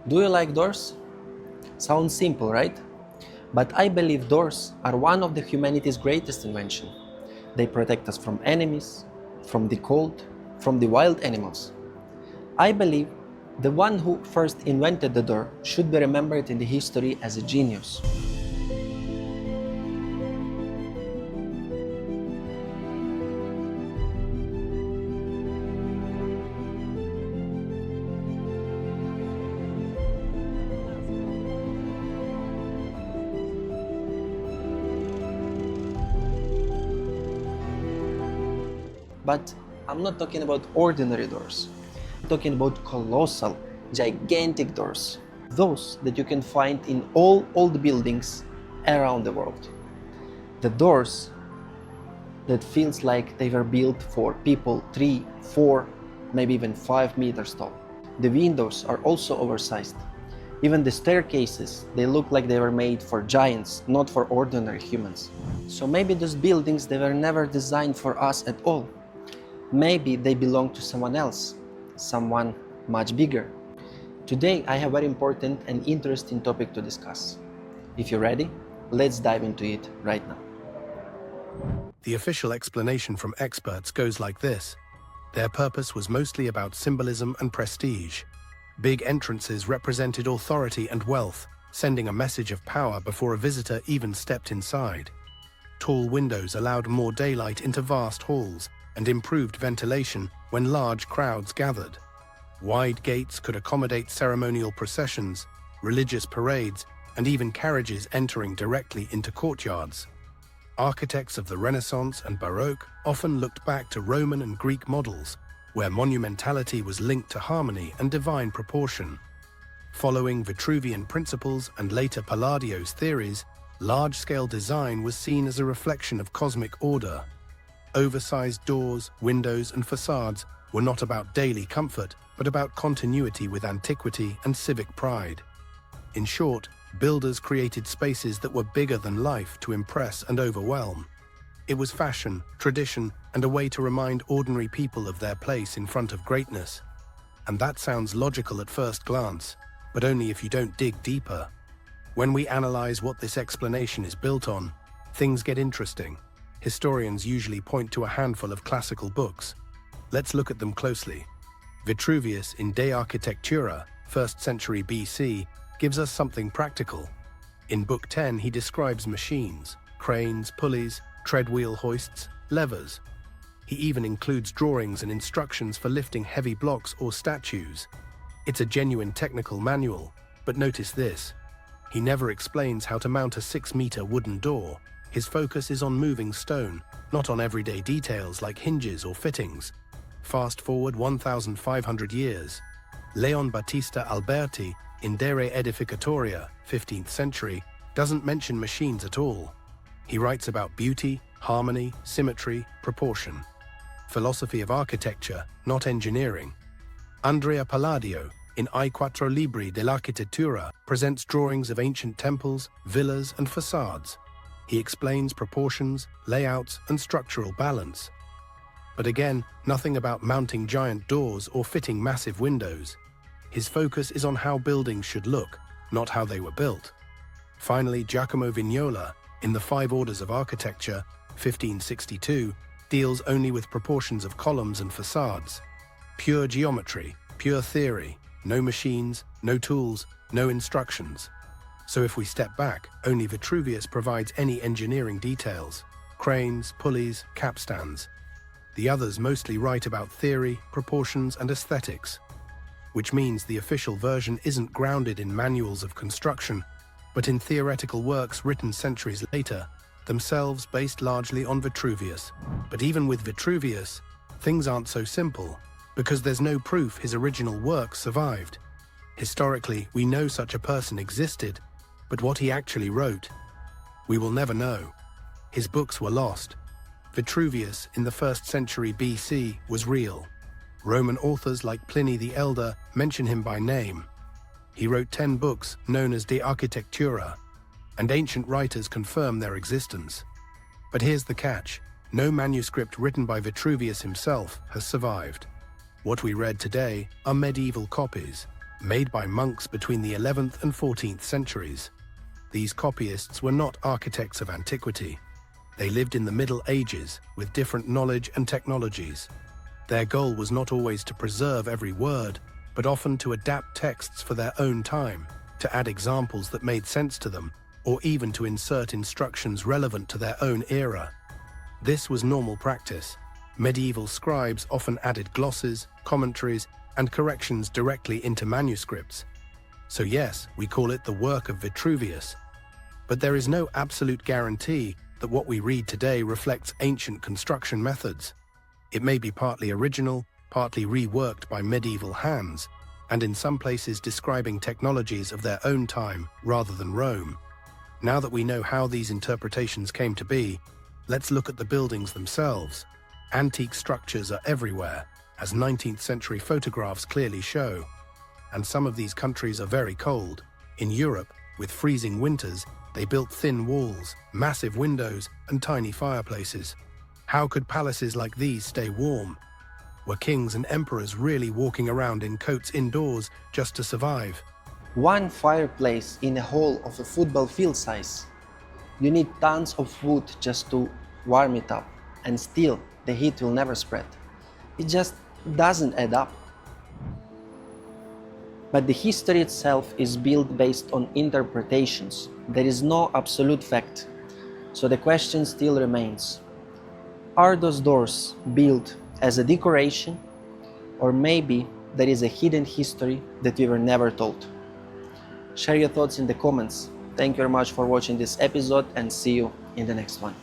Do you like doors? Sounds simple, right? But I believe doors are one of the humanity's greatest inventions. They protect us from enemies, from the cold, from the wild animals. I believe the one who first invented the door should be remembered in the history as a genius. But I'm not talking about ordinary doors. I'm talking about colossal, gigantic doors. Those that you can find in all old buildings around the world. The doors that feels like they were built for people 3, 4, maybe even 5 meters tall. The windows are also oversized. Even the staircases, they look like they were made for giants, not for ordinary humans. So maybe those buildings, they were never designed for us at all. Maybe they belong to someone else, someone much bigger. Today I have a very important and interesting topic to discuss. If you're ready, let's dive into it right now. The official explanation from experts goes like this. Their purpose was mostly about symbolism and prestige. Big entrances represented authority and wealth, sending a message of power before a visitor even stepped inside. Tall windows allowed more daylight into vast halls and improved ventilation when large crowds gathered. Wide gates could accommodate ceremonial processions, religious parades, and even carriages entering directly into courtyards. Architects of the Renaissance and Baroque often looked back to Roman and Greek models, where monumentality was linked to harmony and divine proportion. Following Vitruvian principles and later Palladio's theories, large-scale design was seen as a reflection of cosmic order. Oversized doors, windows, and facades were not about daily comfort, but about continuity with antiquity and civic pride. In short, builders created spaces that were bigger than life to impress and overwhelm. It was fashion, tradition, and a way to remind ordinary people of their place in front of greatness. And that sounds logical at first glance, but only if you don't dig deeper. When we analyze what this explanation is built on, things get interesting. Historians usually point to a handful of classical books. Let's look at them closely. Vitruvius in De Architectura, 1st century BC, gives us something practical. In Book 10, he describes machines, cranes, pulleys, treadwheel hoists, levers. He even includes drawings and instructions for lifting heavy blocks or statues. It's a genuine technical manual, but notice this. He never explains how to mount a 6-meter wooden door. His focus is on moving stone, not on everyday details like hinges or fittings. Fast forward 1,500 years. Leon Battista Alberti, in De Re Edificatoria, 15th century, doesn't mention machines at all. He writes about beauty, harmony, symmetry, proportion. Philosophy of architecture, not engineering. Andrea Palladio, in I Quattro Libri dell'Architettura, presents drawings of ancient temples, villas, and facades. He explains proportions, layouts, and structural balance. But again, nothing about mounting giant doors or fitting massive windows. His focus is on how buildings should look, not how they were built. Finally, Giacomo Vignola, in The 5 Orders of Architecture, 1562, deals only with proportions of columns and facades. Pure geometry, pure theory, no machines, no tools, no instructions. So if we step back, only Vitruvius provides any engineering details: cranes, pulleys, capstans. The others mostly write about theory, proportions, and aesthetics, which means the official version isn't grounded in manuals of construction, but in theoretical works written centuries later, themselves based largely on Vitruvius. But even with Vitruvius, things aren't so simple, because there's no proof his original work survived. Historically, we know such a person existed, but what he actually wrote, we will never know. His books were lost. Vitruvius in the 1st century BC was real. Roman authors like Pliny the Elder mention him by name. He wrote 10 books known as De Architectura, and ancient writers confirm their existence. But here's the catch: no manuscript written by Vitruvius himself has survived. What we read today are medieval copies, made by monks between the 11th and 14th centuries. These copyists were not architects of antiquity. They lived in the Middle Ages with different knowledge and technologies. Their goal was not always to preserve every word, but often to adapt texts for their own time, to add examples that made sense to them, or even to insert instructions relevant to their own era. This was normal practice. Medieval scribes often added glosses, commentaries, and corrections directly into manuscripts. So yes, we call it the work of Vitruvius. But there is no absolute guarantee that what we read today reflects ancient construction methods. It may be partly original, partly reworked by medieval hands, and in some places describing technologies of their own time rather than Rome. Now that we know how these interpretations came to be, let's look at the buildings themselves. Antique structures are everywhere, as 19th century photographs clearly show. And some of these countries are very cold. In Europe, with freezing winters, they built thin walls, massive windows, and tiny fireplaces. How could palaces like these stay warm? Were kings and emperors really walking around in coats indoors just to survive? One fireplace in a hall of a football field size. You need tons of wood just to warm it up, and still the heat will never spread. It just doesn't add up. But the history itself is built based on interpretations. There is no absolute fact. So the question still remains. Are those doors built as a decoration, or maybe there is a hidden history that we were never told? Share your thoughts in the comments. Thank you very much for watching this episode, and see you in the next one.